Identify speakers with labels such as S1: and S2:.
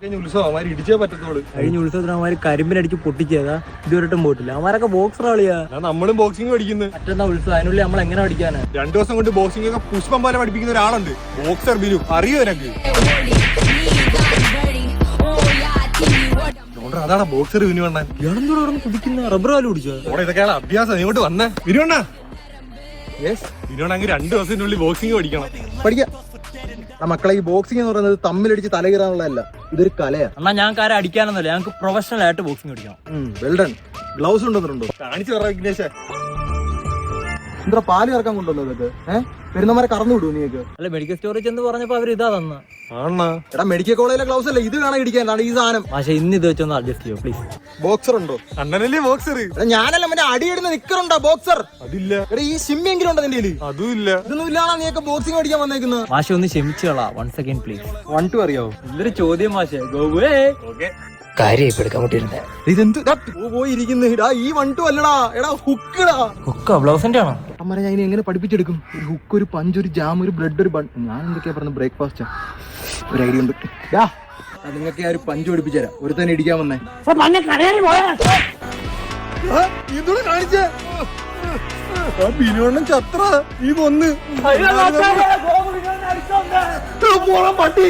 S1: ഉത്സവം ഇടിച്ചേ പറ്റത്തോളൂ.
S2: കഴിഞ്ഞ ഉത്സവത്തിന് അവന്മാര് കരിമ്പിനടിച്ച് പൊട്ടിച്ചതാ, ഇതുവരെട്ടും പോയിട്ടില്ല. അവന്മാരൊക്കെ ബോക്സർ കളിയാ.
S1: നമ്മളും ബോക്സിംഗ് പഠിക്കുന്നു.
S2: മറ്റന്നാ ഉത്സവം, അതിനുള്ളിൽ നമ്മൾ എങ്ങനെ പഠിക്കാനാ?
S1: 2 ദിവസം കൊണ്ട് ബോക്സിംഗ് ഒക്കെ പുഷ്പം പോലെ പഠിപ്പിക്കുന്ന ഒരാളുണ്ട്, ബോക്സർ ബിനു. അറിയോ എനക്ക്? അതാണ് ബോക്സർ ബിനു അണ്ണൻ.
S2: ഇയാളെന്തോടെ കുടിക്കുന്ന റബ്ബർ കാല് കുടിച്ചോ?
S1: ഇതൊക്കെയാണ് അഭ്യാസം. ഇങ്ങോട്ട് വന്നേ ബിനുവണ്ണ. ബിനുവണ്ണ 2 ദിവസത്തിനുള്ളിൽ ബോക്സിംഗ് പഠിക്കാം. മക്കളെ, ഈ ബോക്സിംഗ് എന്ന് പറയുന്നത് തമ്മിലടിച്ച് തലകീറാനുള്ളതല്ല, ഇതൊരു കലയാ.
S2: എന്നാ ഞങ്ങൾക്ക് ആരും അടിക്കാനൊന്നുമില്ല, ഞങ്ങൾക്ക് പ്രൊഫഷണൽ ആയിട്ട് ബോക്സിംഗ് പഠിക്കണം.
S1: വെൽഡൺ. ഗ്ലൗസ് ഉണ്ടോ? കാണിച്ചു പറ വിഘ്നേഷ്. എന്താ പാല് കറക്കാൻ കൊണ്ടുവന്നത് ഇതൊക്കെ? പെരുന്നമാരെ കറന്നു വിടുവോ നീക്ക്?
S2: അല്ല, മെഡിക്കൽ സ്റ്റോറിൽ ചെന്ന് പറഞ്ഞപ്പോ അവര് ഇതാ തന്ന.
S1: എടാ, മെഡിക്കൽ കോളേജിലെ ഗ്ലൗസ് അല്ലേ ഇത്? കാണാൻ ഇടിക്കാൻ ഈ സാധനം.
S2: പക്ഷെ ഇന്ന് ഇത് വെച്ചൊന്ന് അഡ്ജസ്റ്റ് ചെയ്യോ പ്ലീസ്.
S1: ബോക്സർ ഉണ്ടോ? അണ്ണനല്ലേ ബോക്സർ. ഞാനല്ല, മറ്റേ അടിയിടുന്ന നിക്കറുണ്ടോ ബോക്സർ? അതില്ല. എടാ, ഈ ഷിമ്മിയെങ്കിലും ഉണ്ടോ നിന്റെ കയ്യിൽ? അതും ഇല്ല. ഇതൊന്നും ഇല്ലാണോ നീയൊക്കെ ബോക്സിംഗ് പഠിക്കാൻ വന്നേക്കുന്നത്?
S2: മാഷെ ഒന്ന് ക്ഷമിച്ചോളാ, 1 സെക്കൻഡ് പ്ലീസ്.
S1: 1 2 അറിയാവോ?
S2: ഇതൊരു ചോദ്യം മാഷെ.
S1: പോയിരിക്കുന്നു. ഈ 1 2 അല്ലടാ, എടാ ഹുക്കടാ.
S2: ഹുക്ക ബ്ലൗസിന്റെ ആണോ?
S1: അമ്മ, ഞാൻ ഇനി എങ്ങനെ പഠിപ്പിച്ചെടുക്കും? ഒരു ഹുക്ക്, ഒരു പഞ്ച്, ഒരു ജാം, ഒരു ബ്രെഡ്, ഒരു ബൺ. ഞാൻ എന്തൊക്കെയാ പറഞ്ഞത്? ബ്രേക്ക്ഫാസ്റ്റാ. ഒരു ഐഡിയ ഉണ്ട്. നിങ്ങൾക്ക് ഒരു പഞ്ച് പഠിപ്പിച്ചു തരാം. ഒരു തന്നെ ഇടിക്കാൻ വന്നേ. കാണിച്ചേ ബിനുവണ്ണൻ ചത്ര. ഈ കൊന്ന് പട്ടി.